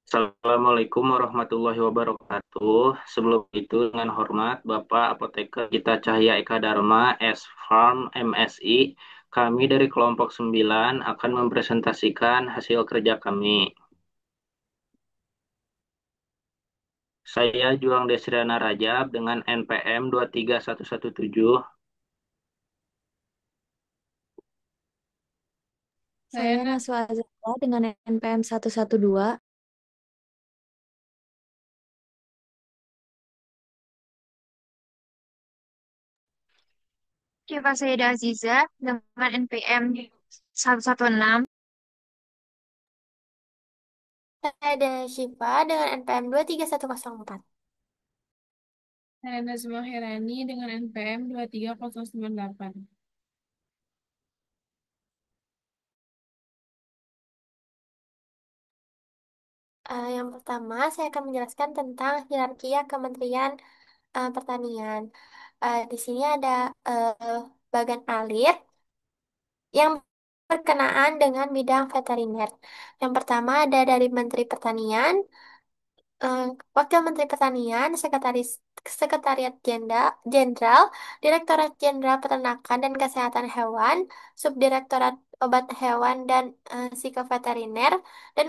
Assalamualaikum warahmatullahi wabarakatuh. Sebelum itu, dengan hormat Bapak Apoteker Gita Cahya Eka Dharma, S-Farm, MSI, kami dari kelompok 9 akan mempresentasikan hasil kerja kami. Saya Juang Desriana Rajab dengan NPM 23117. Saya Naswa Azara dengan NPM 112. Syifa Sayyidah Aziza dengan NPM 116. Saya ada Syifa dengan NPM 23104. Saya Nazma Herani dengan NPM 23098. Yang pertama, saya akan menjelaskan tentang hierarki Kementerian Pertanian. Di sini ada bagan alit yang berkenaan dengan bidang veteriner. Yang pertama ada dari Menteri Pertanian, eh, Wakil Menteri Pertanian, Sekretariat Jenderal, Direktorat Jenderal Peternakan dan Kesehatan Hewan, Subdirektorat Obat Hewan dan Psikoveteriner, dan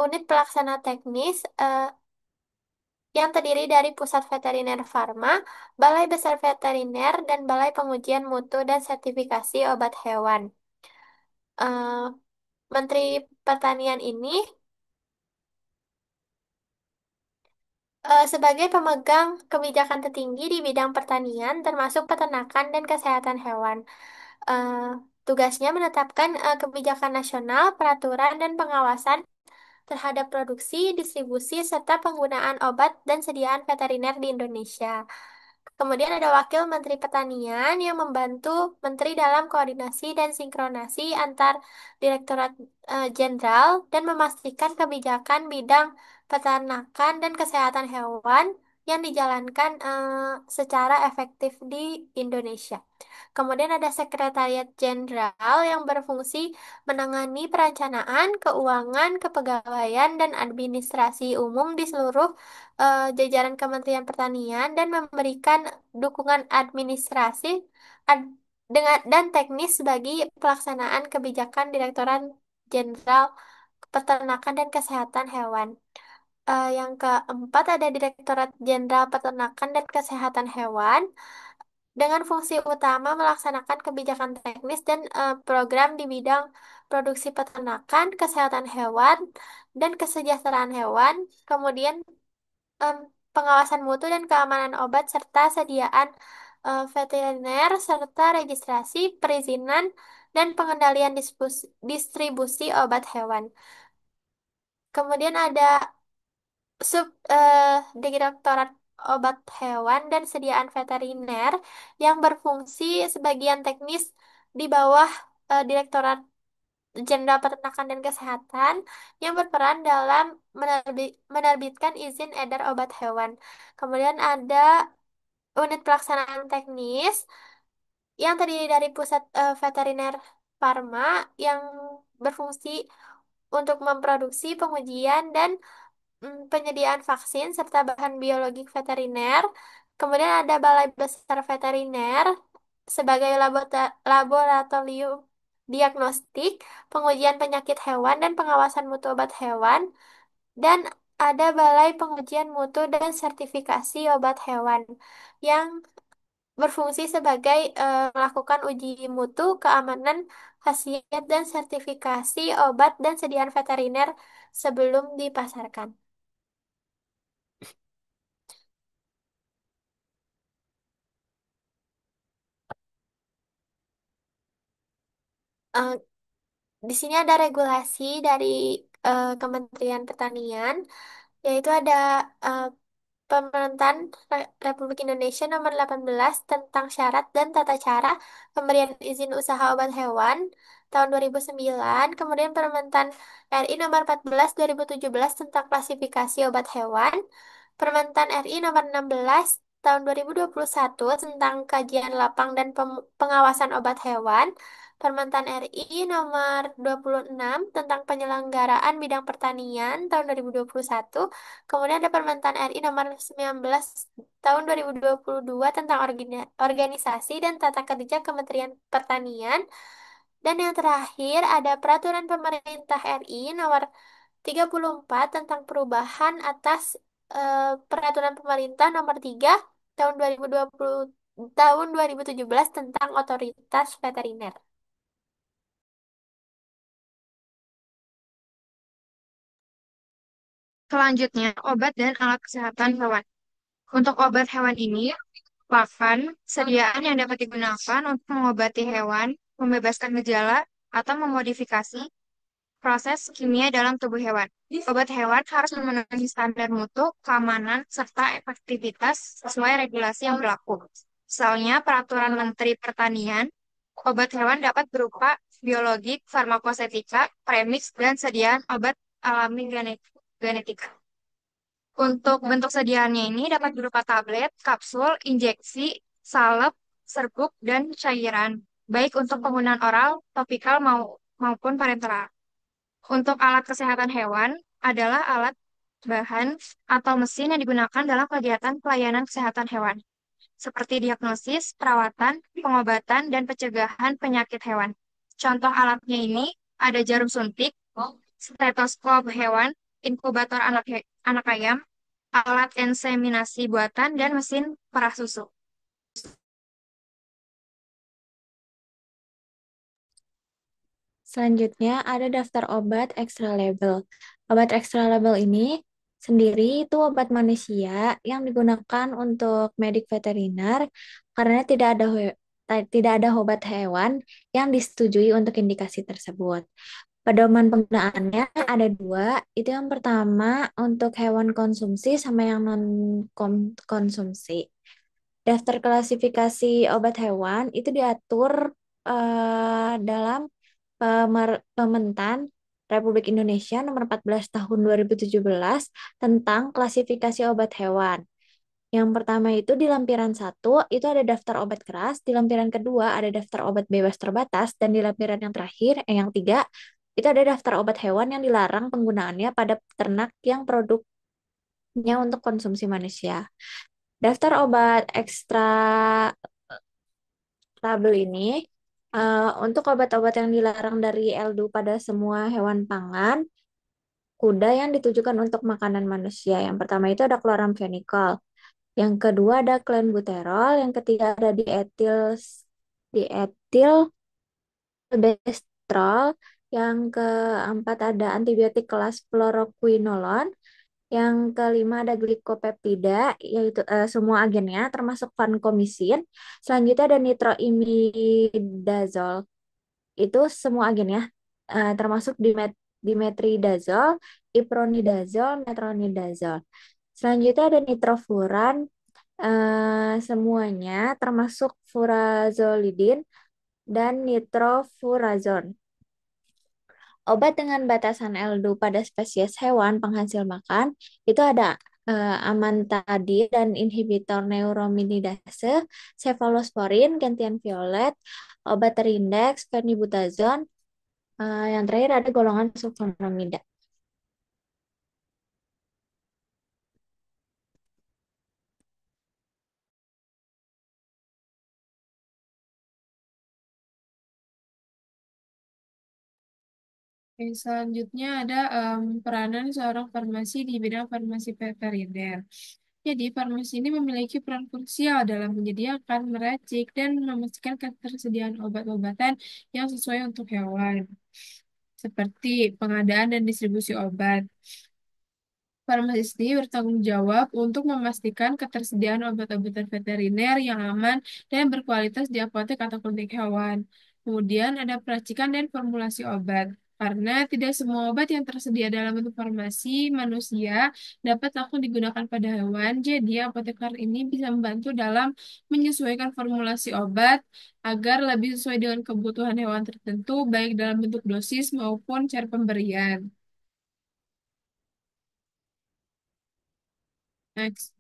unit pelaksana teknis yang terdiri dari Pusat Veteriner Farma, Balai Besar Veteriner, dan Balai Pengujian Mutu dan Sertifikasi Obat Hewan. Eh, Menteri Pertanian ini sebagai pemegang kebijakan tertinggi di bidang pertanian, termasuk peternakan dan kesehatan hewan. Eh, Tugasnya menetapkan kebijakan nasional, peraturan, dan pengawasan terhadap produksi, distribusi, serta penggunaan obat dan sediaan veteriner di Indonesia. Kemudian ada Wakil Menteri Pertanian yang membantu Menteri dalam koordinasi dan sinkronasi antar Direktorat Jenderal dan memastikan kebijakan bidang peternakan dan kesehatan hewan yang dijalankan secara efektif di Indonesia. Kemudian ada Sekretariat Jenderal yang berfungsi menangani perencanaan, keuangan, kepegawaian, dan administrasi umum di seluruh jajaran Kementerian Pertanian dan memberikan dukungan administrasi ad- dan teknis bagi pelaksanaan kebijakan Direktorat Jenderal Peternakan dan Kesehatan Hewan. Yang keempat ada Direktorat Jenderal Peternakan dan Kesehatan Hewan dengan fungsi utama melaksanakan kebijakan teknis dan program di bidang produksi peternakan, kesehatan hewan, dan kesejahteraan hewan. Kemudian em, pengawasan mutu dan keamanan obat serta sediaan veteriner serta registrasi, perizinan, dan pengendalian distribusi obat hewan. Kemudian ada sub Direktorat Obat Hewan dan Sediaan Veteriner yang berfungsi sebagian teknis di bawah Direktorat Jenderal Peternakan dan Kesehatan yang berperan dalam menerbitkan izin edar obat hewan. Kemudian ada unit pelaksanaan teknis yang terdiri dari pusat veteriner farma yang berfungsi untuk memproduksi, pengujian, dan penyediaan vaksin serta bahan biologik veteriner. Kemudian ada Balai Besar Veteriner sebagai laboratorium diagnostik, pengujian penyakit hewan dan pengawasan mutu obat hewan. Dan ada Balai Pengujian Mutu dan Sertifikasi Obat Hewan yang berfungsi sebagai melakukan uji mutu, keamanan, khasiat, dan sertifikasi obat dan sediaan veteriner sebelum dipasarkan. Eh, di sini ada regulasi dari Kementerian Pertanian, yaitu ada eh, Pemerintahan Republik Indonesia Nomor 18 tentang syarat dan tata cara pemberian izin usaha obat hewan tahun 2009, kemudian Permentan RI Nomor 14 2017 tentang klasifikasi obat hewan, Permentan RI Nomor 16 tahun 2021 tentang kajian lapang dan pengawasan obat hewan, Permentan RI nomor 26 tentang penyelenggaraan bidang pertanian tahun 2021. Kemudian ada Permentan RI nomor 19 tahun 2022 tentang organisasi dan tata kerja Kementerian Pertanian. Dan yang terakhir ada Peraturan Pemerintah RI nomor 34 tentang perubahan atas Peraturan Pemerintah nomor 3 tahun 2020 tahun 2017 tentang otoritas veteriner. Selanjutnya, obat dan alat kesehatan hewan. Untuk obat hewan ini, merupakan sediaan yang dapat digunakan untuk mengobati hewan, membebaskan gejala, atau memodifikasi proses kimia dalam tubuh hewan. Obat hewan harus memenuhi standar mutu, keamanan, serta efektivitas sesuai regulasi yang berlaku. Misalnya, Peraturan Menteri Pertanian, obat hewan dapat berupa biologik, farmakosetika, premix, dan sediaan obat alami genetika. Untuk bentuk sediaannya ini dapat berupa tablet, kapsul, injeksi, salep, serbuk, dan cairan, baik untuk penggunaan oral, topikal maupun parenteral. Untuk alat kesehatan hewan adalah alat bahan atau mesin yang digunakan dalam kegiatan pelayanan kesehatan hewan, seperti diagnosis, perawatan, pengobatan, dan pencegahan penyakit hewan. Contoh alatnya ini ada jarum suntik, stetoskop hewan, inkubator anak ayam, alat inseminasi buatan, dan mesin perah susu. Selanjutnya ada daftar obat extra label. Obat extra label ini sendiri itu obat manusia yang digunakan untuk medik veteriner karena tidak ada obat hewan yang disetujui untuk indikasi tersebut. Pedoman penggunaannya ada dua. Itu yang pertama untuk hewan konsumsi sama yang non konsumsi. Daftar klasifikasi obat hewan itu diatur dalam Pementan Republik Indonesia nomor 14 tahun 2017 tentang klasifikasi obat hewan. Yang pertama itu di lampiran satu itu ada daftar obat keras, di lampiran kedua ada daftar obat bebas terbatas, dan di lampiran yang terakhir, yang tiga, itu ada daftar obat hewan yang dilarang penggunaannya pada ternak yang produknya untuk konsumsi manusia. Daftar obat ekstra label ini untuk obat-obat yang dilarang dari LDU pada semua hewan pangan, kuda yang ditujukan untuk makanan manusia. Yang pertama itu ada chloramphenicol. Yang kedua ada clenbuterol, yang ketiga ada dietil bestrol, yang keempat ada antibiotik kelas fluoroquinolone, yang kelima ada glikopeptida, yaitu semua agennya termasuk vancomycin. Selanjutnya ada nitroimidazole, itu semua agennya termasuk dimetridazole, ipronidazole, metronidazole. Selanjutnya ada nitrofuran, semuanya termasuk furazolidin dan nitrofurazon. Obat dengan batasan LDU pada spesies hewan penghasil makan itu ada amantadin dan inhibitor neuraminidase, cefalosporin, gentian violet, obat terindeks, fenibutazon, yang terakhir ada golongan sulfonamida. Oke, selanjutnya ada peranan seorang farmasi di bidang farmasi veteriner. Jadi, farmasi ini memiliki peran krusial dalam menyediakan, meracik, dan memastikan ketersediaan obat-obatan yang sesuai untuk hewan, seperti pengadaan dan distribusi obat. Farmasis ini bertanggung jawab untuk memastikan ketersediaan obat-obatan veteriner yang aman dan berkualitas di apotek atau klinik hewan. Kemudian ada peracikan dan formulasi obat. Karena tidak semua obat yang tersedia dalam bentuk farmasi manusia dapat langsung digunakan pada hewan, jadi apoteker ini bisa membantu dalam menyesuaikan formulasi obat agar lebih sesuai dengan kebutuhan hewan tertentu, baik dalam bentuk dosis maupun cara pemberian. Next.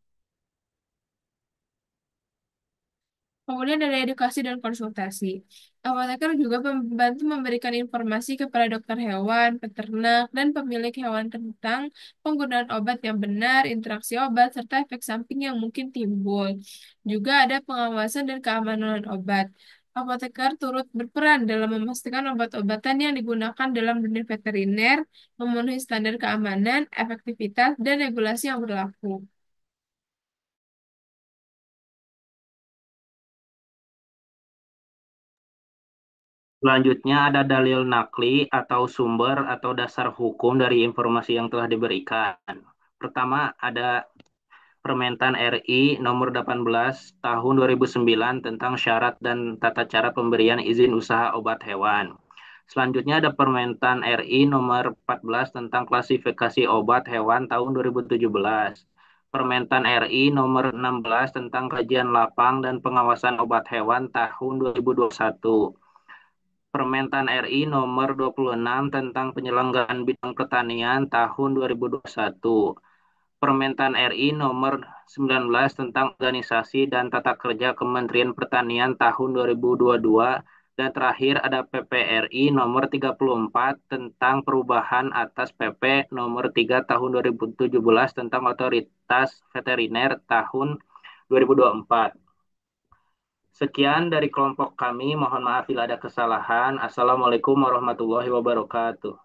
Kemudian ada edukasi dan konsultasi. Apoteker juga membantu memberikan informasi kepada dokter hewan, peternak, dan pemilik hewan tentang penggunaan obat yang benar, interaksi obat, serta efek samping yang mungkin timbul. Juga ada pengawasan dan keamanan obat. Apoteker turut berperan dalam memastikan obat-obatan yang digunakan dalam dunia veteriner memenuhi standar keamanan, efektivitas, dan regulasi yang berlaku. Selanjutnya ada dalil nakli atau sumber atau dasar hukum dari informasi yang telah diberikan. Pertama ada Permentan RI nomor 18 tahun 2009 tentang syarat dan tata cara pemberian izin usaha obat hewan. Selanjutnya ada Permentan RI nomor 14 tentang klasifikasi obat hewan tahun 2017. Permentan RI nomor 16 tentang kajian lapang dan pengawasan obat hewan tahun 2021. Permentan RI nomor 26 tentang penyelenggaraan bidang pertanian tahun 2021. Permentan RI nomor 19 tentang organisasi dan tata kerja Kementerian Pertanian tahun 2022 dan terakhir ada PPRI nomor 34 tentang perubahan atas PP nomor 3 tahun 2017 tentang otoritas veteriner tahun 2024. Sekian dari kelompok kami, mohon maaf bila ada kesalahan. Assalamualaikum warahmatullahi wabarakatuh.